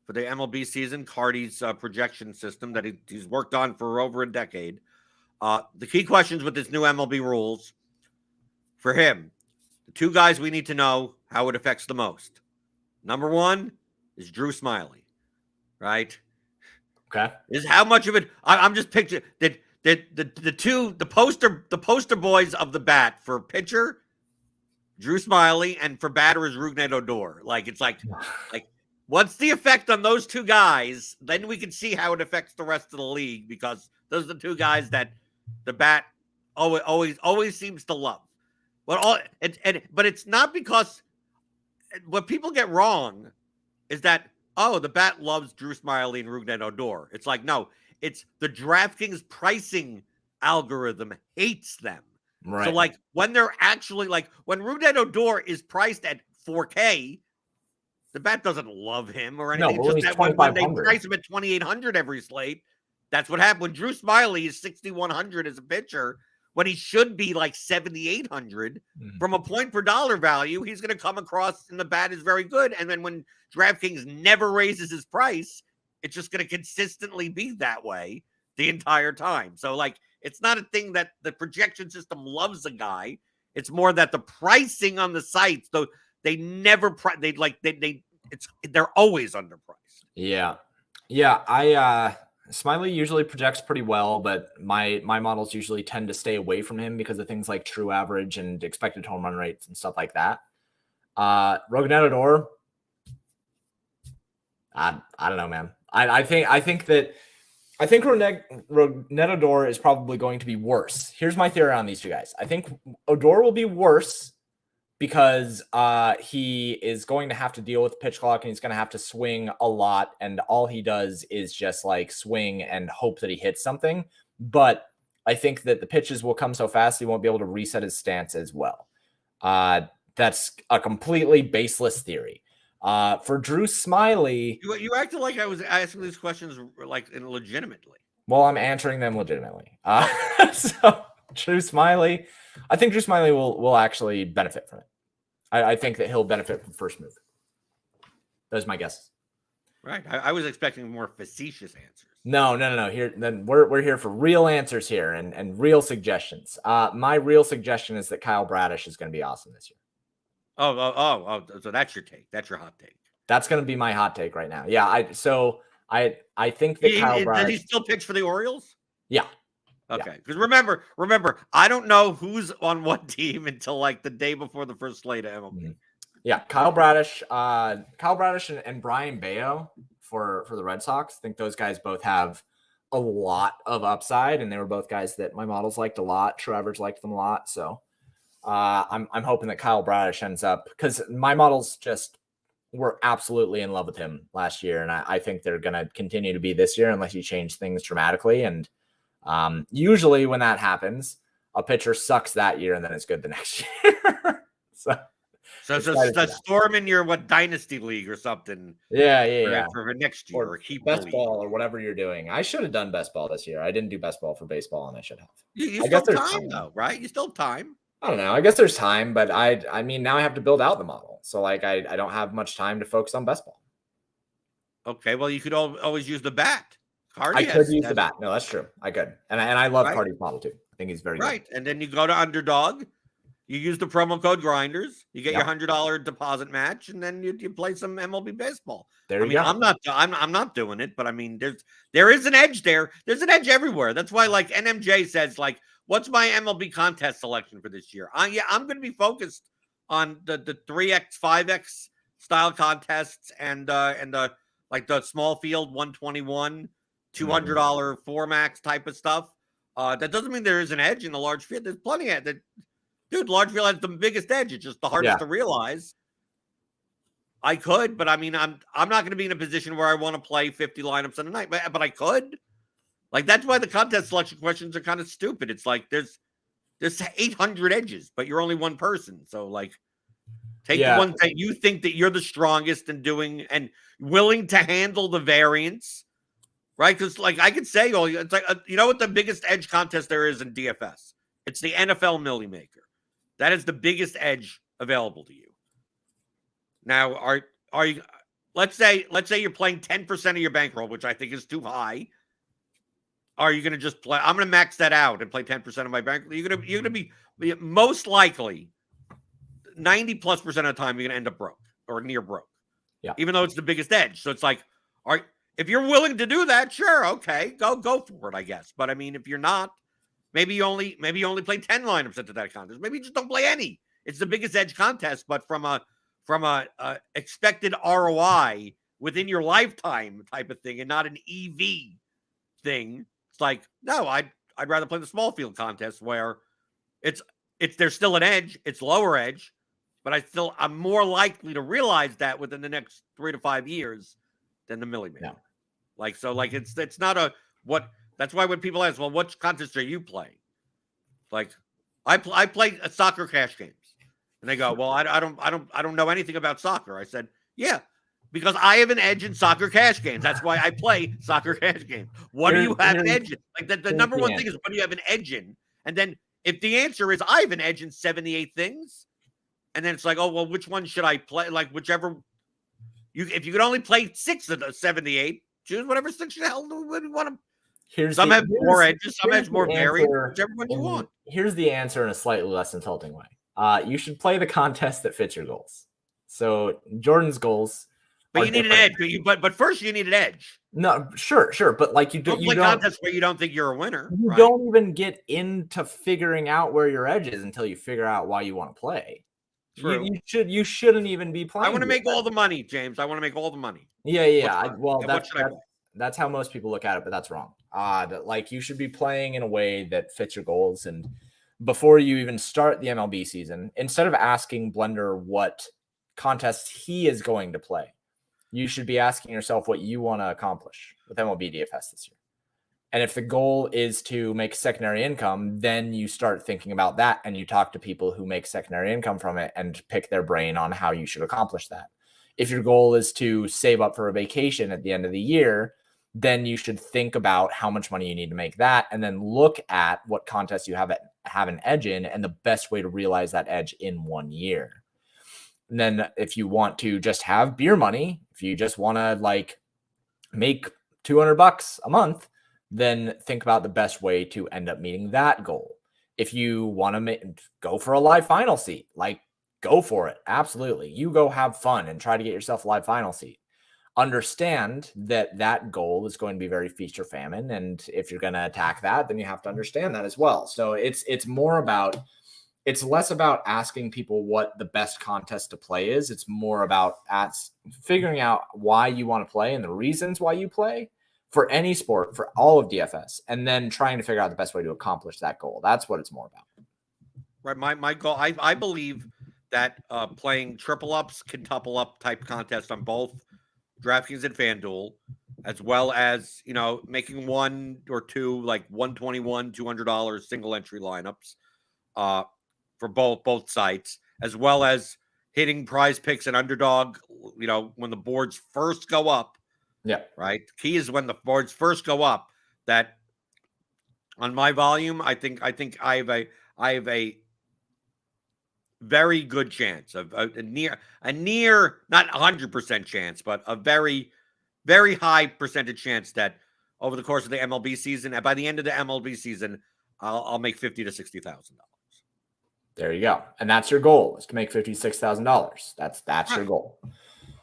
MLB season. Cardi's projection system that he's worked on for over a decade. The key questions with this new MLB rules for him, the two guys we need to know how it affects the most. Number one is Drew Smyly, right? Okay. Is how much of it I'm just picturing that the poster boys of the Bat for pitcher, Drew Smyly, and for batter is Rougned Odor. Like it's like what's the effect on those two guys? Then we can see how it affects the rest of the league, because those are the two guys that the Bat always seems to love. But it's not because what people get wrong is that, oh, the Bat loves Drew Smyly and Rougned Odor. It's like, no, it's the DraftKings pricing algorithm hates them. Right. So like when they're actually like when Rougned Odor is priced at 4K, the Bat doesn't love him or anything. No, just that when they price him at 2,800 every slate, that's what happened. When Drew Smyly is 6,100 as a pitcher, when he should be like 7,800 from a point per dollar value, he's going to come across and the Bat is very good. And then when DraftKings never raises his price, it's just going to consistently be that way the entire time. So like, it's not a thing that the projection system loves a guy. It's more that the pricing on the sites, though, they're always underpriced. Yeah. Smyly usually projects pretty well, but my models usually tend to stay away from him because of things like true average and expected home run rates and stuff like that. Rougned Odor, I don't know, man. I think Rougned Odor is probably going to be worse. Here's my theory on these two guys. I think Odor will be worse because he is going to have to deal with pitch clock and he's going to have to swing a lot. And all he does is just like swing and hope that he hits something. But I think that the pitches will come so fast, he won't be able to reset his stance as well. That's a completely baseless theory. For Drew Smyly, you acted like I was asking these questions like legitimately. Well, I'm answering them legitimately. So Drew Smyly, I think Drew Smyly will actually benefit from it. I think that he'll benefit from first move. Those are my guesses. Right. I was expecting more facetious answers. No. Here, then we're here for real answers here and real suggestions. My real suggestion is that Kyle Bradish is going to be awesome this year. Oh, so that's your take. That's your hot take. That's going to be my hot take right now. Yeah, I think that Kyle Bradish... Does he still pitch for the Orioles? Yeah. Okay. Because remember, I don't know who's on what team until like the day before the first slate of MLB. Yeah, Kyle Bradish and Brian Bayo for the Red Sox. I think those guys both have a lot of upside, and they were both guys that my models liked a lot. True Average liked them a lot, so... I'm hoping that Kyle Bradish ends up, because my models just were absolutely in love with him last year. And I think they're going to continue to be this year unless you change things dramatically. And usually when that happens, a pitcher sucks that year and then it's good the next year. So storm in your dynasty league or something. Yeah. For next year or keep best ball or whatever you're doing. I should have done best ball this year. I didn't do best ball for baseball and I should have. You still have time though, right? You still have time. I don't know. I guess there's time, but I mean, now I have to build out the model. So like, I don't have much time to focus on best ball. Okay. Well, you could always use the Bat. I could use the Bat. No, that's true. I could. And I love Cardi's model too. I think he's very good. And then you go to Underdog. You use the promo code Grinders. You get your $100 deposit match, and then you play some MLB baseball. There you go. I'm not doing it, but I mean, there is an edge there. There's an edge everywhere. That's why like NMJ says like, what's my MLB contest selection for this year? I'm going to be focused on the 3x, 5x style contests and the small field 121 $200 four max type of stuff. That doesn't mean there is an edge in the large field. There's plenty of that. Dude, large field has the biggest edge. It's just the hardest to realize. I could, but I mean, I'm not going to be in a position where I want to play 50 lineups in a night, but I could. Like, that's why the contest selection questions are kind of stupid. It's like there's 800 edges, but you're only one person. So like, take the one that you think that you're the strongest in doing and willing to handle the variance, right? Because like I could say, it's like you know what the biggest edge contest there is in DFS? It's the NFL Millie Maker. That is the biggest edge available to you. Now, are you? Let's say you're playing 10% of your bankroll, which I think is too high. Are you going to just play? I'm going to max that out and play 10% of my bankroll. You're going to be most likely 90+% of the time you're going to end up broke or near broke. Yeah. Even though it's the biggest edge, so it's like, if you're willing to do that, sure, okay, go for it, I guess. But I mean, if you're not, maybe you only play 10 lineups into that contest. Maybe you just don't play any. It's the biggest edge contest, but from a expected ROI within your lifetime type of thing, and not an EV thing. It's like, no, I'd rather play the small field contest where there's still an edge, it's lower edge, but I'm more likely to realize that within the next 3 to 5 years than the Millie Maker. Yeah. It's not that's why when people ask, well, what contest are you playing? Like, I play soccer cash games. And they go, well, I don't know anything about soccer. I said, yeah, because I have an edge in soccer cash games. That's why I play soccer cash games. What do you have an edge in? Like the number one thing is, what do you have an edge in? And then if the answer is I have an edge in 78 things, and then it's like, oh, well, which one should I play? Like whichever if you could only play 6 of the 78, choose whatever 6 you want to. Some have more edges, some have more variant, whichever one you want. Here's the answer in a slightly less insulting way. You should play the contest that fits your goals. So Jordan's goals, but you need an edge. But first you need an edge. No, sure, but like you don't play contests where you don't think you're a winner. You don't even get into figuring out where your edge is until you figure out why you want to play. True. You shouldn't even be playing. I want to make all the money, James. I want to make all the money. Yeah. That's how most people look at it, but that's wrong. Like you should be playing in a way that fits your goals. And before you even start the MLB season, instead of asking Blender what contests he is going to play, you should be asking yourself what you want to accomplish with MLB DFS this year. And if the goal is to make secondary income, then you start thinking about that and you talk to people who make secondary income from it and pick their brain on how you should accomplish that. If your goal is to save up for a vacation at the end of the year, then you should think about how much money you need to make that and then look at what contests you have an edge in and the best way to realize that edge in 1 year. And then if you want to just have beer money, if you just want to like make $200 a month, then think about the best way to end up meeting that goal. If you want to go for a live final seat, like go for it. Absolutely. You go have fun and try to get yourself a live final seat. Understand that goal is going to be very feast or famine. And if you're going to attack that, then you have to understand that as well. So it's less about asking people what the best contest to play is. It's more about figuring out why you want to play and the reasons why you play for any sport, for all of DFS, and then trying to figure out the best way to accomplish that goal. That's what it's more about. Right. My goal, I believe that playing triple ups, quintuple up type contest on both DraftKings and FanDuel, as well as, making 1 or 2, like 121, $200 single entry lineups for both sites, as well as hitting prize picks and underdog, when the boards first go up. Yeah. Right. Key is when the boards first go up. That on my volume, I think I have a very good chance of a near not 100% chance, but a very, very high percentage chance that over the course of the MLB season, and by the end of the MLB season, I'll make $50,000 to $60,000. There you go, and that's your goal, is to make $56,000. That's right. Your goal.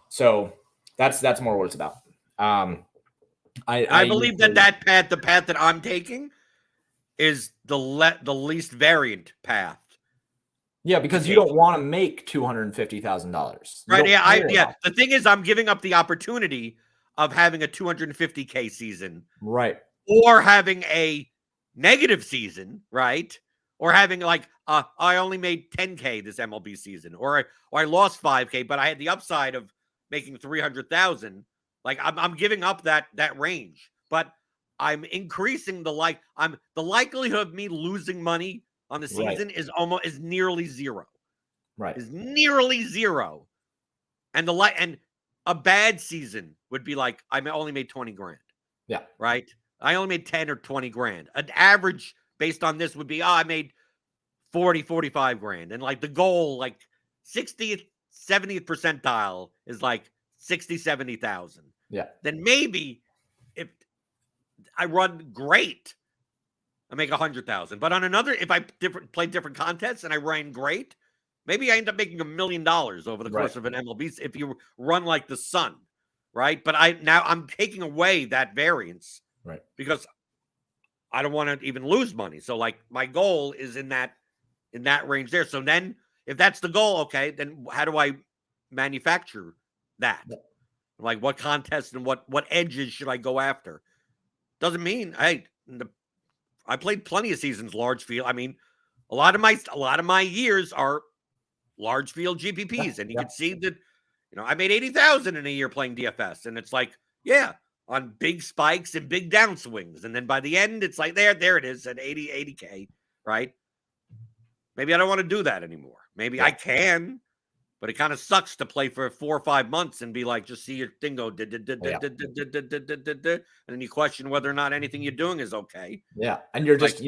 So that's more what it's about. I believe that the path that I'm taking is the least variant path. Yeah, because you don't want to make $250,000. Right. Yeah. The thing is, I'm giving up the opportunity of having a 250K season, Right. or having a negative season, right? Or having like I only made 10K this MLB season, or I lost 5K, but I had the upside of making 300,000. Like I'm giving up that range, but I'm increasing the likelihood of me losing money on the season is nearly zero. Right. Is nearly zero. And and a bad season would be like I only made 20 grand. Yeah. Right? I only made 10 or 20 grand. An average based on this would be, I made 40, 45 grand. And like the goal, like 60th, 70th percentile is like 60, 70,000. Yeah. Then maybe if I run great, I make 100,000. But on another, if I play different contests and I ran great, maybe I end up making $1 million over the course of an MLB if you run like the sun, right? But I'm taking away that variance, right? Because I don't want to even lose money. So like my goal is in that range there. So then if that's the goal, okay, then how do I manufacture that? Like what contests and what edges should I go after? Doesn't mean I played plenty of seasons large field. I mean, a lot of my years are large field GPPs, and you can see that, I made 80,000 in a year playing DFS, and it's like, yeah, on big spikes and big downswings, and then by the end, it's like there it is at 80K, right? Maybe I don't want to do that anymore. Maybe I can, but it kind of sucks to play for 4 or 5 months and be like, just see your thing go, and then you question whether or not anything you're doing is okay. Yeah, and you're just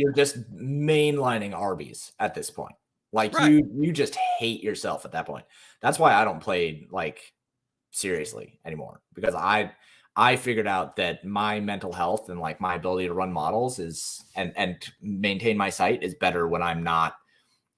mainlining Arby's at this point. Like you just hate yourself at that point. That's why I don't play like seriously anymore, because I figured out that my mental health and like my ability to run models is and maintain my site is better when I'm not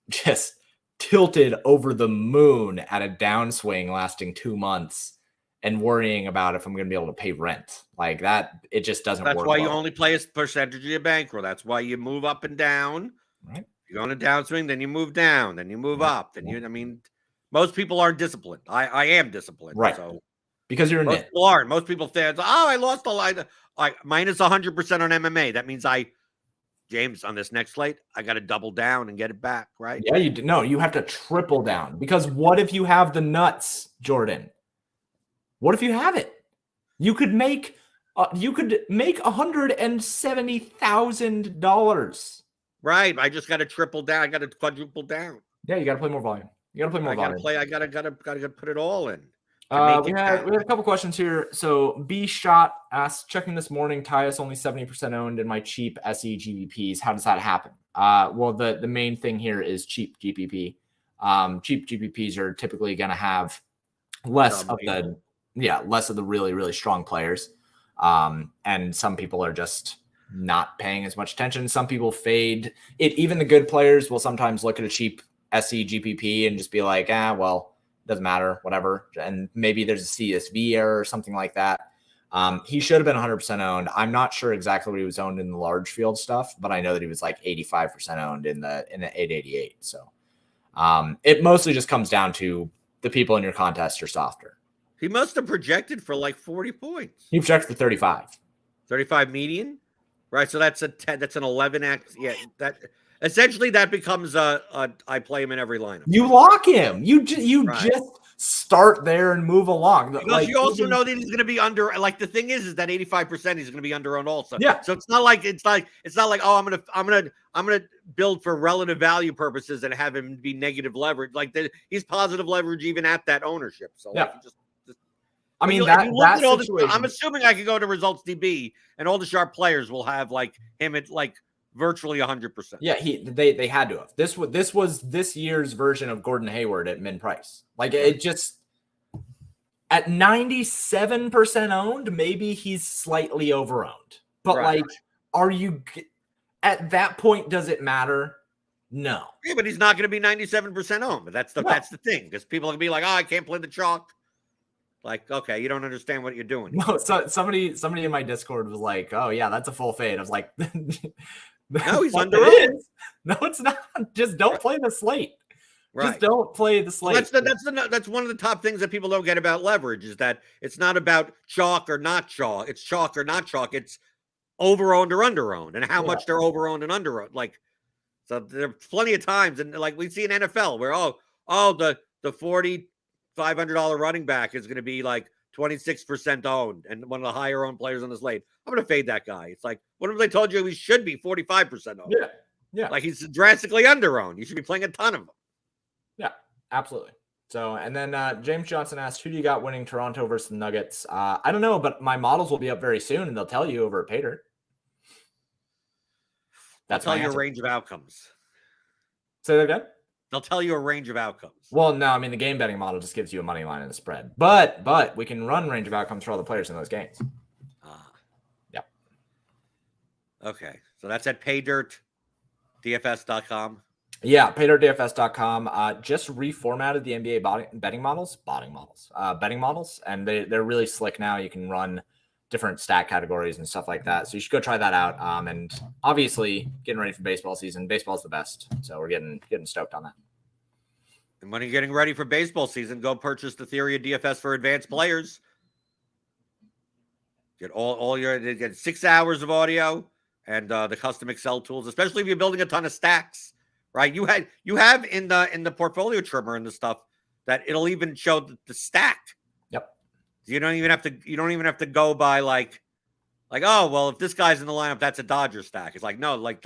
just tilted over the moon at a downswing lasting 2 months and worrying about if I'm going to be able to pay rent. Like that, it just doesn't work. That's why you only play a percentage of your bankroll. That's why you move up and down. Right. You go on a downswing, then you move down, then you move up. Then most people aren't disciplined. I am disciplined. Right. So because you're a most people aren't. Most people think, I lost a line. Minus 100% on MMA. That means James, on this next slate, I got to double down and get it back, right? Yeah, you have to triple down, because what if you have the nuts, Jordan? What if you have it? You could make $170,000. Right. I just got to triple down. I got to quadruple down. Yeah, you got to play more volume. I got to put it all in. We have a couple questions here. So B Shot asks, checking this morning, Tyus only 70% owned in my cheap SE GPPs. How does that happen? Well, the main thing here is cheap GPP. Cheap GPPs are typically going to have less of the really, really strong players. And some people are just not paying as much attention. Some people fade it. Even the good players will sometimes look at a cheap SE GPP and just be like, well, doesn't matter, whatever. And maybe there's a CSV error or something like that. He should have been 100% owned. I'm not sure exactly what he was owned in the large field stuff, but I know that he was like 85% owned in the 888. So it mostly just comes down to the people in your contest are softer. He must have projected for like 40 points. He projected for 35. 35 median? Right, so that's an 11x. Yeah, essentially that becomes I play him in every lineup. You lock him. You just start there and move along. Because you also know that he's going to be under. Like the thing is that 85% he's going to be under owned also. Yeah. So it's not like oh I'm gonna build for relative value purposes and have him be negative leverage. Like he's positive leverage even at that ownership. So yeah. Like I'm assuming I could go to Results DB and all the sharp players will have like him at like virtually 100%. Yeah, they had to have. This was this year's version of Gordon Hayward at min price. Like it just at 97% owned, maybe he's slightly overowned. But like, are you at that point? Does it matter? No. Yeah, but he's not going to be 97% owned. But that's the thing, because people can be like, I can't play the chalk. Like, okay, you don't understand what you're doing. No, so somebody in my Discord was like, "Oh yeah, that's a full fade." I was like, "No, he's under owned." No, it's not. Just don't play the slate. Just don't play the slate. Well, that's one of the top things that people don't get about leverage is that it's not about chalk or not chalk. It's chalk or not chalk. It's over-owned or under-owned and how much they're over-owned and under-owned. Like, so there are plenty of times, and like we see in NFL where, the $4,500 running back is going to be like 26% owned and one of the higher owned players on the slate. I'm going to fade that guy. It's like, what if they told you he should be 45% owned? Yeah. Like he's drastically under-owned. You should be playing a ton of them. Yeah, absolutely. So, and then James Johnson asked, who do you got winning Toronto versus the Nuggets? I don't know, but my models will be up very soon, and they'll tell you over at Pater. They'll tell you a range of outcomes. Say that again? They'll tell you a range of outcomes. Well, no, I mean, the game betting model just gives you a money line and a spread. But we can run range of outcomes for all the players in those games. Yeah. Okay, so that's at paydirtdfs.com. Yeah, paydirtdfs.com. Just reformatted the NBA betting models, and they're really slick now. You can run different stat categories and stuff like that. So you should go try that out. And obviously, getting ready for baseball season. Baseball's the best, so we're getting stoked on that. And when you're getting ready for baseball season, go purchase the Theory of DFS for advanced players. Get get 6 hours of audio and the custom Excel tools, especially if you're building a ton of stacks. Right, you have in the portfolio trimmer and the stuff that it'll even show the stack. Yep. You don't even have to go by like oh well, if this guy's in the lineup, that's a Dodger stack. It's like no, like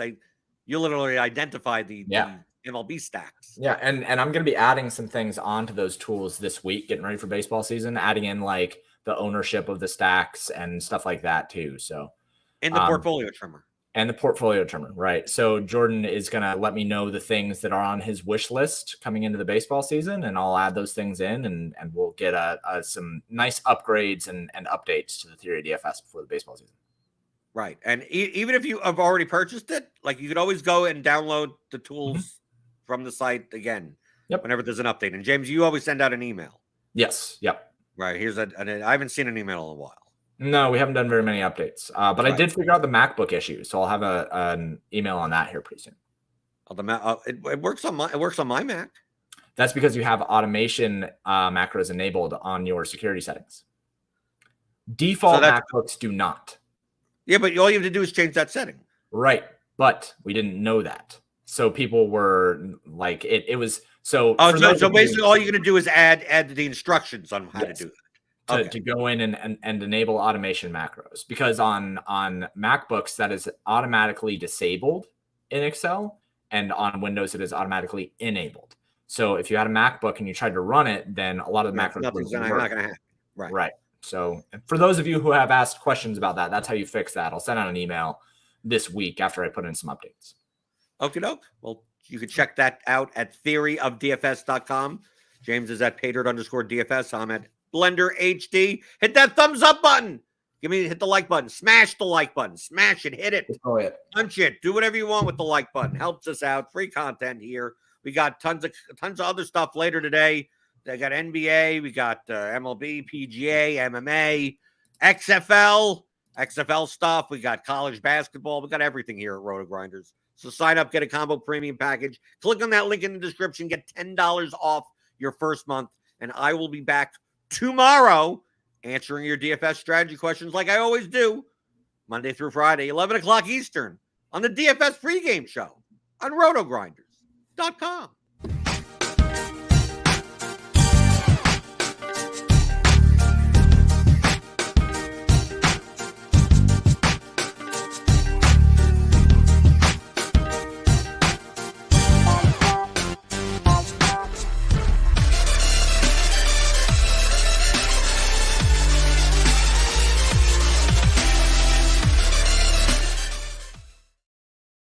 you literally identify the MLB stacks. Yeah, and I'm gonna be adding some things onto those tools this week, getting ready for baseball season, adding in like the ownership of the stacks and stuff like that too. So in the portfolio trimmer. And the portfolio trimmer, right? So Jordan is going to let me know the things that are on his wish list coming into the baseball season, and I'll add those things in, and we'll get some nice upgrades and updates to the Theory of DFS before the baseball season. Right, and even if you have already purchased it, like you could always go and download the tools from the site again whenever there's an update. And James, you always send out an email. Yes, yep. Right, here's I haven't seen an email in a while. No, we haven't done very many updates, but I did figure out the MacBook issue, so I'll have an email on that here pretty soon. It works on my Mac. That's because you have automation macros enabled on your security settings. Default MacBooks do not. Yeah, but all you have to do is change that setting. Right, but we didn't know that, so people were like, it was so. So basically, all you're going to do is add the instructions on how to do that. To go in and enable automation macros, because on MacBooks that is automatically disabled in Excel, and on Windows it is automatically enabled. So if you had a MacBook and you tried to run it, then a lot of the macros not going to happen. Right. So for those of you who have asked questions about that, that's how you fix that. I'll send out an email this week after I put in some updates. Okie doke. Well, you can check that out at theoryofdfs.com. James is at paydirt_DFS. I'm at Blender HD. Hit that thumbs up button. Hit the like button. Smash the like button. Smash it. Hit it. Punch it. Do whatever you want with the like button. Helps us out. Free content here. We got tons of other stuff later today. They got NBA. We got MLB, PGA, MMA, XFL stuff. We got college basketball. We got everything here at RotoGrinders. So sign up, get a combo premium package. Click on that link in the description. Get $10 off your first month. And I will be back tomorrow answering your DFS strategy questions like I always do, Monday through Friday, 11 o'clock Eastern on the DFS pregame show on RotoGrinders.com.